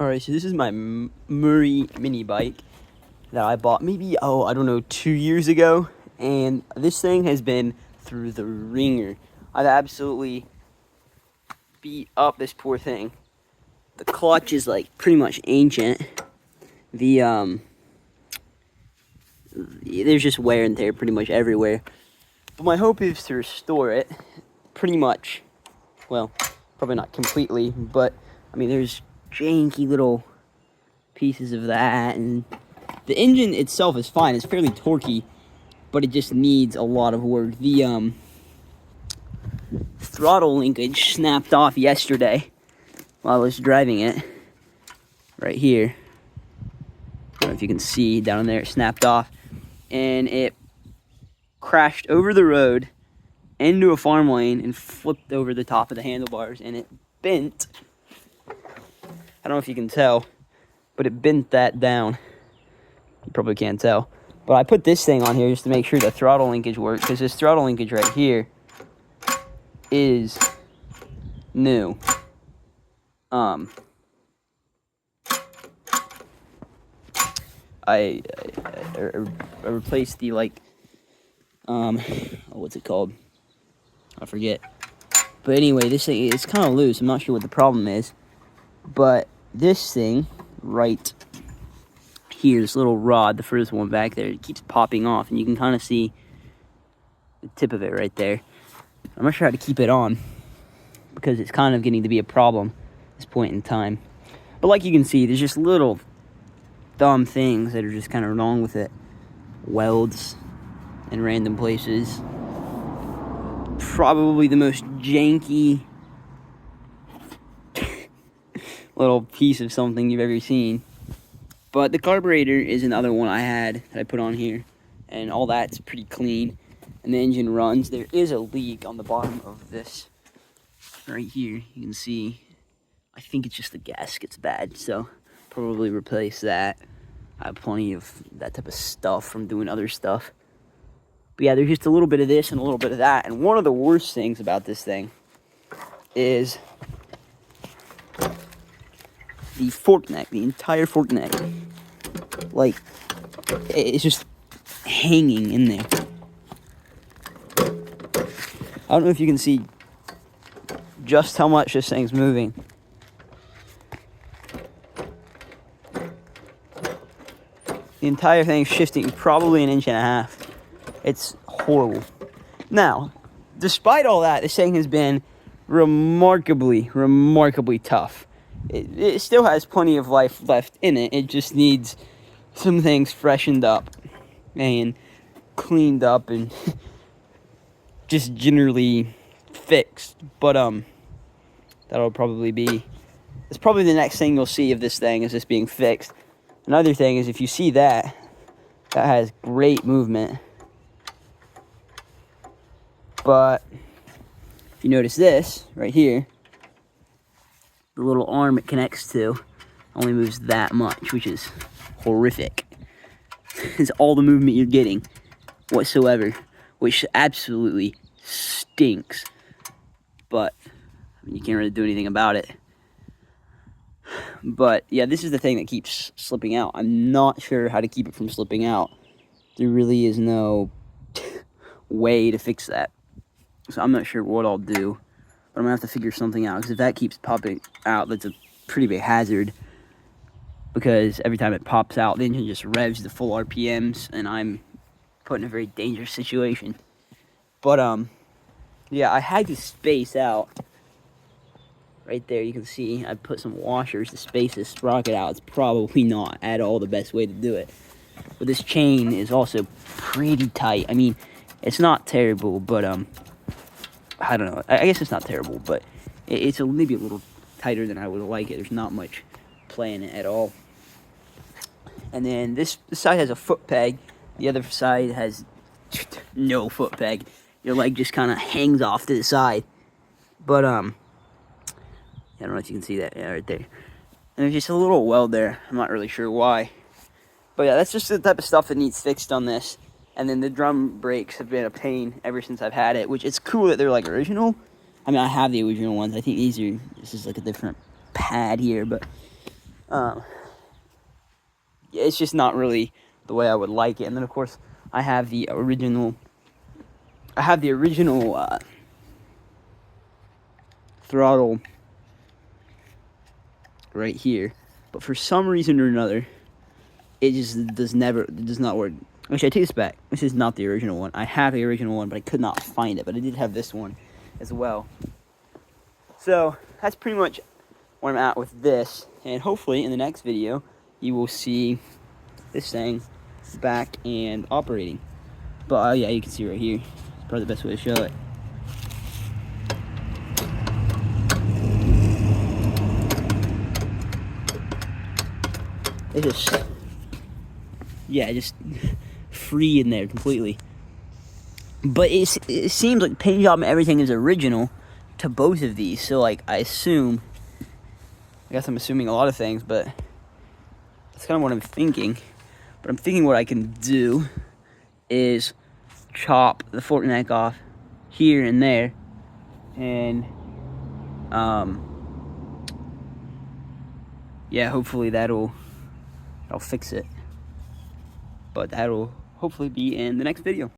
Alright, so this is my Murray mini bike that I bought maybe, I don't know, 2 years ago. And this thing has been through the ringer. I've absolutely beat up this poor thing. The clutch is like pretty much ancient. There's just wear and tear pretty much everywhere. But my hope is to restore it pretty much. Well, probably not completely, but I mean, there's janky little pieces of that, and the engine itself is fine. It's fairly torquey, but it just needs a lot of work. The throttle linkage snapped off yesterday while I was driving it. Right here, I don't know if you can see down there, it snapped off, and it crashed over the road into a farm lane and flipped over the top of the handlebars, and it bent. I don't know if you can tell, but it bent that down. You probably can't tell. But I put this thing on here just to make sure the throttle linkage works, because this throttle linkage right here is new. I replaced the, what's it called? I forget. But anyway, this thing, it's kind of loose. I'm not sure what the problem is. But this thing right here, this little rod, the first one back there, it keeps popping off, and you can kind of see the tip of it right there. I'm not sure how to keep it on, because it's kind of getting to be a problem at this point in time. But like you can see, there's just little dumb things that are just kind of wrong with it. Welds in random places. Probably the most janky little piece of something you've ever seen. But the carburetor is another one I had that I put on here, and all that's pretty clean, and the engine runs. There is a leak on the bottom of this right here. You can see, I think it's just the gasket's bad, so probably replace that. I have plenty of that type of stuff from doing other stuff. But yeah, there's just a little bit of this and a little bit of that. And one of the worst things about this thing is the fork neck, the entire fork neck. Like, it's just hanging in there. I don't know if you can see just how much this thing's moving. The entire thing's shifting probably 1.5 inches. It's horrible. Now, despite all that, this thing has been remarkably tough. It still has plenty of life left in it. It just needs some things freshened up and cleaned up and just generally fixed. But that'll probably be, it's probably the next thing you'll see of this thing, is this being fixed. Another thing is, if you see that has great movement. But if you notice this right here, the little arm it connects to only moves that much, which is horrific. It's all the movement you're getting whatsoever, which absolutely stinks. But I mean, you can't really do anything about it. But yeah, this is the thing that keeps slipping out. I'm not sure how to keep it from slipping out. There really is no way to fix that. So I'm not sure what I'll do, but I'm gonna have to figure something out, because if that keeps popping out, that's a pretty big hazard, because every time it pops out, the engine just revs to full RPMs, and I'm put in a very dangerous situation. But yeah, I had to space out. Right there, you can see I put some washers to space this sprocket out. It's probably not at all the best way to do it. But this chain is also pretty tight. I mean, it's not terrible, but I don't know. I guess it's not terrible, but it's maybe a little tighter than I would like it. There's not much play in it at all. And then this side has a foot peg. The other side has no foot peg. Your leg just kind of hangs off to the side. But I don't know if you can see that. Yeah, right there. And there's just a little weld there. I'm not really sure why. But yeah, that's just the type of stuff that needs fixed on this. And then the drum brakes have been a pain ever since I've had it, which it's cool that they're like original. I mean, I have the original ones. I think this is like a different pad here, but It's just not really the way I would like it. And then of course I have the original throttle right here, but for some reason or another it just does not work. Actually, I take this back. This is not the original one. I have the original one, but I could not find it. But I did have this one as well. So that's pretty much where I'm at with this. And hopefully in the next video, you will see this thing back and operating. But yeah, you can see right here. It's probably the best way to show it. It just, yeah, just free in there completely. But it seems like paint job and everything is original to both of these. So like I guess I'm assuming a lot of things, but that's kind of what I'm thinking. But I'm thinking what I can do is chop the fork neck off here and there, and yeah, hopefully that'll fix it. But that'll hopefully be in the next video.